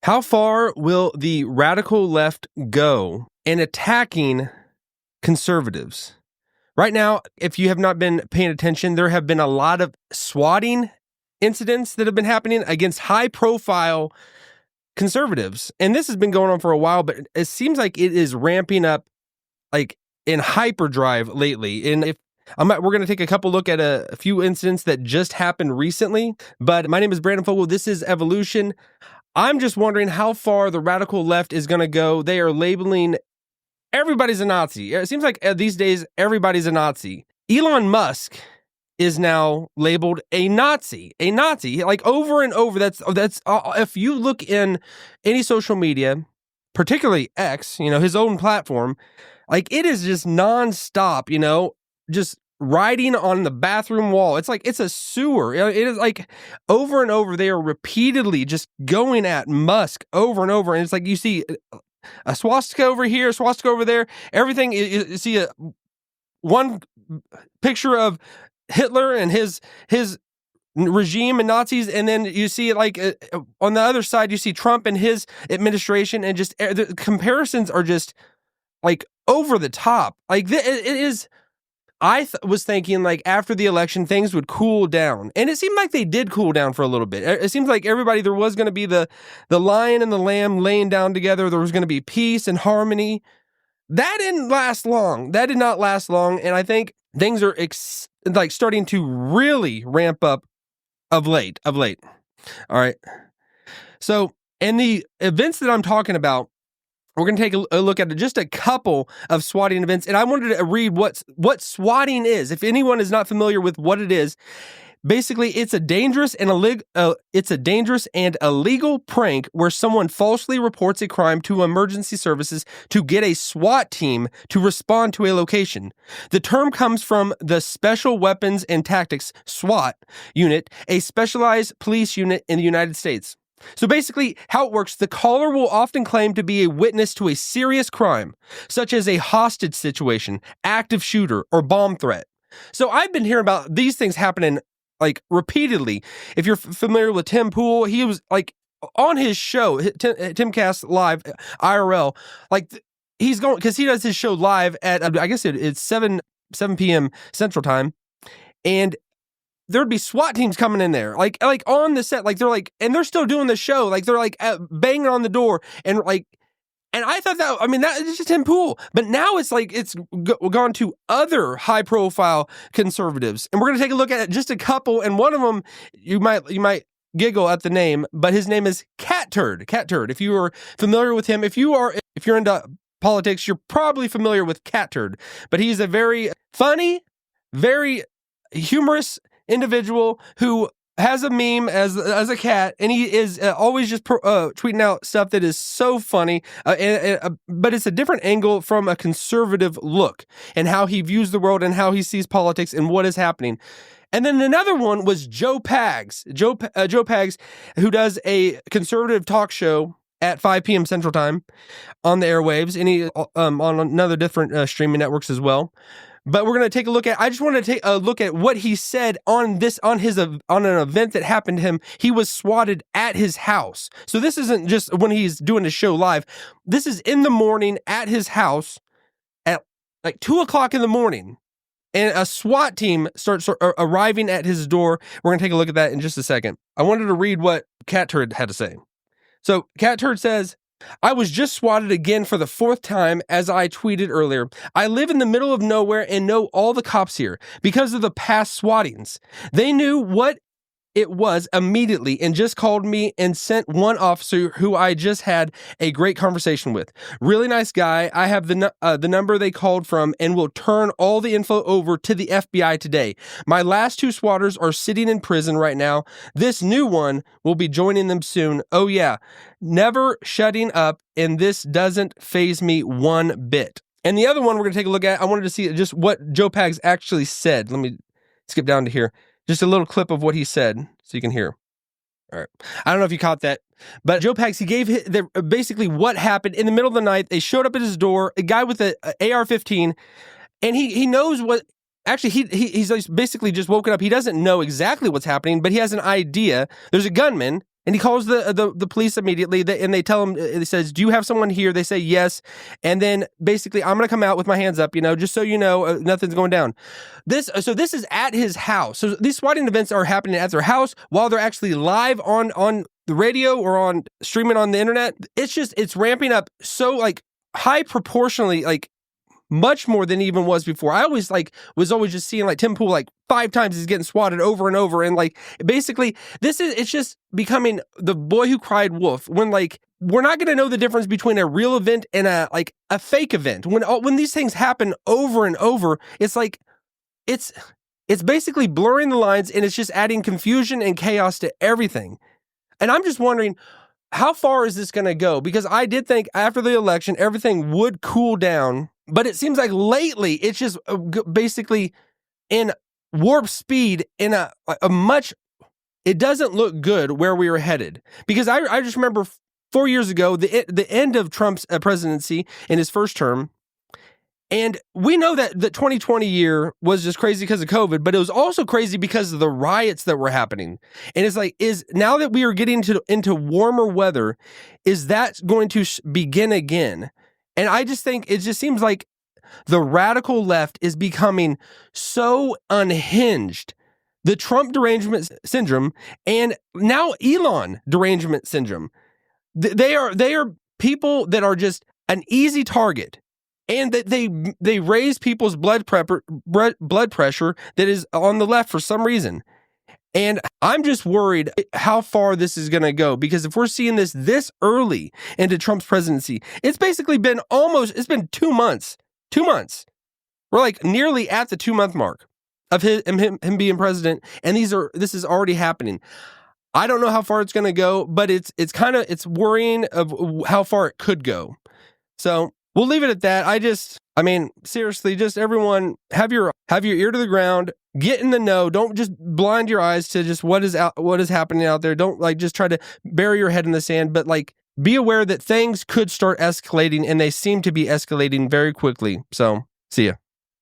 How far will the radical left go in attacking conservatives? Right now, if you have not been paying attention, there have been a lot of swatting incidents that have been happening against high-profile conservatives. And this has been going on for a while, but it seems like it is ramping up like in hyperdrive lately. And we're going to take a couple look at a few incidents that just happened recently. But my name is Brandon Fogal. This is Evolution. I'm just wondering how far the radical left is going to go. They are labeling everybody's a Nazi. It seems like these days everybody's a Nazi. Elon Musk is now labeled a Nazi, like over and over. That's if you look in any social media, particularly X, his own platform, like it is just nonstop, just writing on the bathroom wall. It's like it's a sewer. It is like over and over. They are repeatedly just going at Musk over and over. And it's like you see a swastika over here, a swastika over there. Everything, you see one picture of Hitler and his regime and Nazis, and then you see like on the other side you see Trump and his administration, and just the comparisons are just like over the top. Like it is. I was thinking like after the election things would cool down, and it seemed like they did cool down for a little bit. It seems like there was going to be the lion and the lamb laying down together. There was going to be peace and harmony. That didn't last long. That did not last long, and I think things are like starting to really ramp up of late. All right. So, and the events that I'm talking about, we're going to take a look at just a couple of swatting events, and I wanted to read what swatting is. If anyone is not familiar with what it is, basically it's a dangerous and illegal prank where someone falsely reports a crime to emergency services to get a SWAT team to respond to a location. The term comes from the Special Weapons and Tactics SWAT unit, a specialized police unit in the United States. So basically, how it works, the caller will often claim to be a witness to a serious crime, such as a hostage situation, active shooter, or bomb threat. So I've been hearing about these things happening like repeatedly. If you're familiar with Tim Pool, he was like on his show, Timcast Live, IRL, like he's going, because he does his show live at, I guess it's 7 p.m. Central Time, and there'd be SWAT teams coming in there, like on the set, like they're like, and they're still doing the show, like they're like banging on the door, and like, and I thought that, that is just Tim Pool, but now it's like it's gone to other high profile conservatives, and we're gonna take a look at just a couple, and one of them you might giggle at the name, but his name is Catturd. Catturd. If you are familiar with him, if you're into politics, you're probably familiar with Catturd, but he's a very funny, very humorous individual who has a meme as a cat, and he is always just tweeting out stuff that is so funny, but it's a different angle from a conservative look and how he views the world and how he sees politics and what is happening. And then another one was Joe Pags, who does a conservative talk show at 5 p.m. Central Time on the airwaves, and he on another different streaming networks as well. But we're going to take a look at, I just want to take a look at what he said on an event that happened to him. He was swatted at his house. So this isn't just when he's doing his show live. This is in the morning at his house at like 2:00 in the morning. And a SWAT team starts arriving at his door. We're going to take a look at that in just a second. I wanted to read what Catturd had to say. So Catturd says, I was just swatted again for the 4th time, as I tweeted earlier. I live in the middle of nowhere and know all the cops here because of the past swattings. They knew what it was immediately and just called me and sent one officer who I just had a great conversation with. Really nice guy. I have the number they called from and will turn all the info over to the FBI today. My last 2 swatters are sitting in prison right now. This new one will be joining them soon. Oh yeah, never shutting up, and this doesn't faze me one bit. And the other one we're going to take a look at, I wanted to see just what Joe Pags actually said. Let me skip down to here. Just a little clip of what he said so you can hear. All right. I don't know if you caught that, but Joe Pags, he gave basically what happened in the middle of the night. They showed up at his door, a guy with an AR-15, and he knows what, actually he's basically just woken up. He doesn't know exactly what's happening, but he has an idea. There's a gunman And he calls the police immediately, and they tell him, he says, do you have someone here? They say yes. And then basically, I'm going to come out with my hands up, just so you know, nothing's going down. So this is at his house. So these swatting events are happening at their house while they're actually live on the radio or on streaming on the internet. It's ramping up so like high proportionally, like much more than even was before. I always was always just seeing like Tim Pool like 5 times he's getting swatted over and over, and like basically it's just becoming the boy who cried wolf, when like we're not going to know the difference between a real event and a fake event. When these things happen over and over, it's like it's basically blurring the lines, and it's just adding confusion and chaos to everything. And I'm just wondering, how far is this going to go? Because I did think after the election everything would cool down. But it seems like lately it's just basically in warp speed in a much, it doesn't look good where we are headed. Because I just remember 4 years ago, the end of Trump's presidency in his first term. And we know that the 2020 year was just crazy because of COVID, but it was also crazy because of the riots that were happening. And it's like, now that we are getting into warmer weather, is that going to begin again? And I just think it just seems like the radical left is becoming so unhinged. The Trump derangement syndrome and now Elon derangement syndrome. They are people that are just an easy target, and that they raise people's blood pressure that is on the left for some reason. And I'm just worried how far this is going to go, because if we're seeing this early into Trump's presidency, it's basically been it's been 2 months. 2 months. We're like nearly at the 2-month mark of him being president, and this is already happening. I don't know how far it's going to go, but it's worrying of how far it could go. So we'll leave it at that. Seriously, just everyone have your ear to the ground. Get in the know. Don't just blind your eyes to just what is happening out there. Don't just try to bury your head in the sand, but be aware that things could start escalating, and they seem to be escalating very quickly. So, see ya.